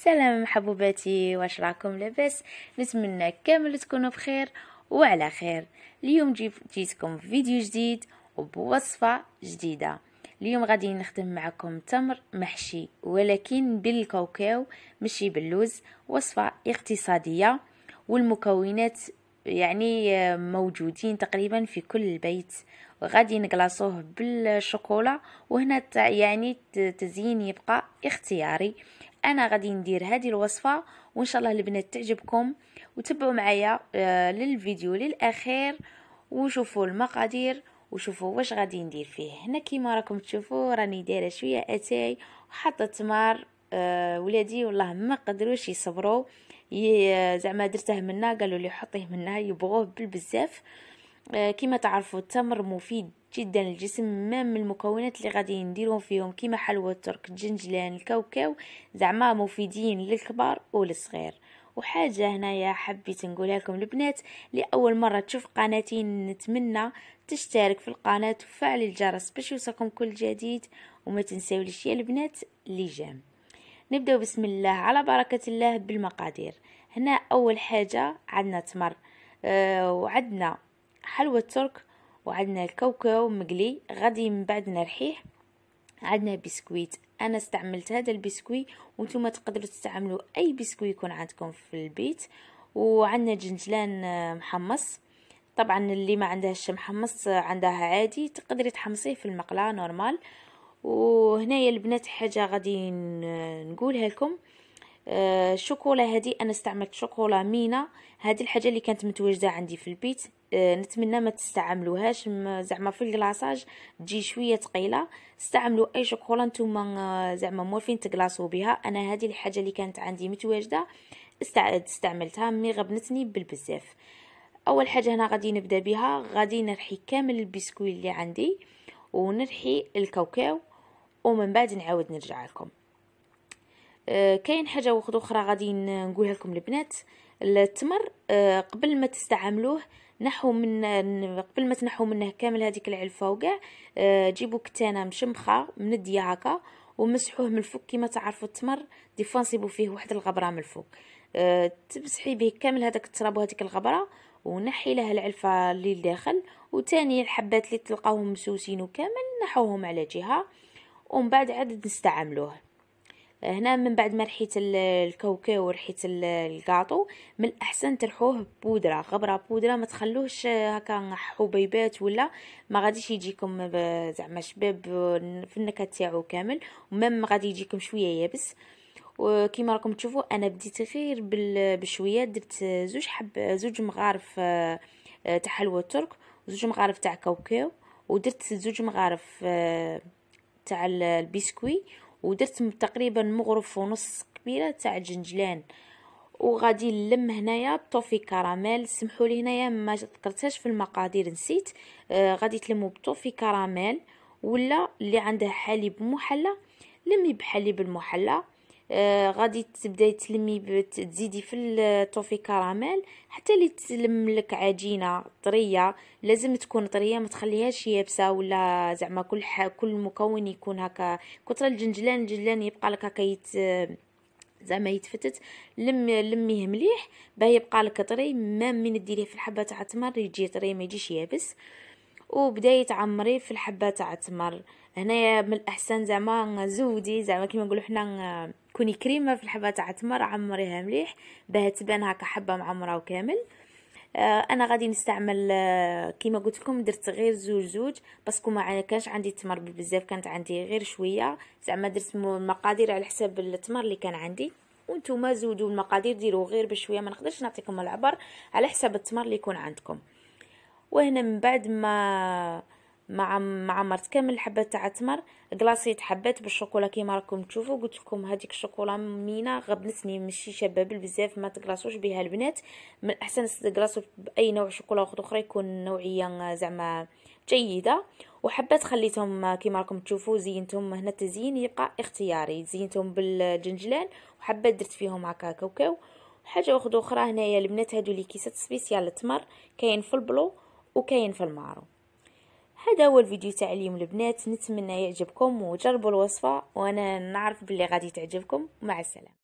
سلام حبوباتي، واش راكم لاباس؟ نتمنى كامل تكونوا بخير وعلى خير. اليوم جيتكم فيديو جديد وبوصفة جديدة. اليوم غادي نخدم معكم تمر محشي ولكن بالكاوكاو ماشي باللوز. وصفة اقتصادية والمكونات يعني موجودين تقريبا في كل البيت، وغادي نقلاصوه بالشوكولا. وهنا يعني التزيين يبقى اختياري. انا غادي ندير هذه الوصفه وان شاء الله البنات تعجبكم، وتبعوا معايا للفيديو للاخير وشوفوا المقادير وشوفوا واش غادي ندير فيه. هنا كيما راكم تشوفوا راني دايره شويه اتاي وحاطه تمر. ولادي والله ما قدروش يصبروا، زعما درته منا قالوا لي حطيه منا، يبغوه بالبزاف. كما تعرفوا التمر مفيد جدا للجسم، ما من المكونات اللي غادي نديرهم فيهم كيما حلوى الترك، الجنجلان، الكاوكاو، زعما مفيدين للكبار والصغير. وحاجه هنايا حبيت نقولها لكم البنات، لاول مره تشوف قناتي نتمنى تشترك في القناه وتفعل الجرس باش يوصلكم كل جديد، وما تنساوليش يا البنات اللي جام. نبداو بسم الله على بركه الله بالمقادير. هنا اول حاجه عندنا تمر، وعندنا حلوى الترك، وعندنا الكاوكاو مقلي غادي من بعد نرحيه. عندنا بسكويت، انا استعملت هذا البسكوي وانتم تقدروا تستعملوا اي بسكوي يكون عندكم في البيت. وعندنا جنجلان محمص، طبعا اللي ما عندهاش محمص عندها عادي تقدري تحمصيه في المقله نورمال. وهنايا البنات حاجه غادي نقولها لكم، الشوكولا هذه انا استعملت شوكولا مينا، هذه الحاجه اللي كانت متواجده عندي في البيت. نتمنى ما تستعملوهاش، زعما في الكلاصاج تجي شويه ثقيله. استعملوا اي شوكولا نتوما زعما موالفين تقلاصوا بها. انا هذه الحاجه اللي كانت عندي متواجده استعملتها، مي غبنتني بالبزاف. اول حاجه هنا غادي نبدا بها، غادي نرحي كامل البسكوي اللي عندي ونرحي الكاوكاو، ومن بعد نعاود نرجع لكم. كاين حاجه اخرى غادي نقولها لكم البنات. التمر قبل ما تستعملوه قبل ما تنحوا منه كامل هذيك العلفه وكاع، جيبوا كتانه مشمخه منديه هكا ومسحوه من الفوق. كما تعرفوا التمر ديفا نصيبوا فيه واحد الغبره من الفوق، تمسحي به كامل هذاك التراب وهذيك الغبره ونحي لها العلفه اللي لداخل. وثاني الحبات اللي تلقاوهم مسوسين وكامل نحوهم على جهه، ومن بعد عاد نستعملوه. هنا من بعد ما رحيت الكاوكاو ورحيت الكاطو، من الاحسن ترحوه بودره، غبره بودره، ما تخلوهش هكا حبيبات ولا ما غاديش يجيكم زعما شباب في النكهه تاعو كامل، ومام غادي يجيكم شويه يابس. وكما راكم تشوفوا انا بديت غير بشويه، درت زوج مغارف تاع حلوى الترك، وزوج مغارف تاع كاوكاو، ودرت زوج مغارف تاع البسكوي، ودرت تقريبا مغرف ونص كبيره تاع جنجلان. وغادي نلم هنايا بطوفي كراميل، سمحوا لي هنايا ما ذكرتهاش في المقادير نسيت. غادي تلموا بطوفي كراميل، ولا اللي عنده حليب محلى لمي بحليب المحلى. غادي تبداي تلمي تزيدي في الطوفي كراميل حتى اللي تلم لك عجينه طريه. لازم تكون طريه، ما تخليهاش يابسه ولا زعما كل مكون يكون هكا. كثر الجنجلان يبقى لك هكا زعما يتفتت. لميه مليح باه يبقى لك طري، ما من ديريه في الحبه تاع التمر يجي طري ما يجيش يابس. وبداية تعمري في الحبه تاع التمر. هنايا من الاحسن زعما زودي، زعما كيما نقولوا حنا كوني كريمه في الحبه تاع التمر، عمريها مليح باه تبان هكا حبه معمره وكامل. انا غادي نستعمل كيما قلت لكم درت غير زوج باسكو ما كانش عندي التمر بزاف، كانت عندي غير شويه، زعما درت المقادير على حساب التمر اللي كان عندي. وانتم زودوا المقادير ديروا غير بشويه، ما نقدرش نعطيكم العبر على حساب التمر اللي يكون عندكم. وهنا من بعد ما عمرت كامل الحبات تاع التمر، قلاصيت حبات بالشوكولا كيما راكم تشوفوا. قلت لكم هذيك الشوكولا مينا غبنتني ماشي شباب بزاف، ما تقلاصوش بها البنات. من الاحسن تقلاصوا باي نوع شوكولا اخرى يكون نوعيه زعما جيده. وحبات خليتهم كيما راكم تشوفوا زينتهم. هنا التزيين يبقى اختياري، زينتهم بالجنجلان وحبات درت فيهم هكا كاوكاو. حاجه اخرى هنايا البنات، هادو لي كيسات سبيسيال التمر، كاين في البلو وكاين في المارو. هذا هو الفيديو تاع اليوم البنات، نتمنى يعجبكم وجربوا الوصفه، وانا نعرف باللي غادي تعجبكم. مع السلامه.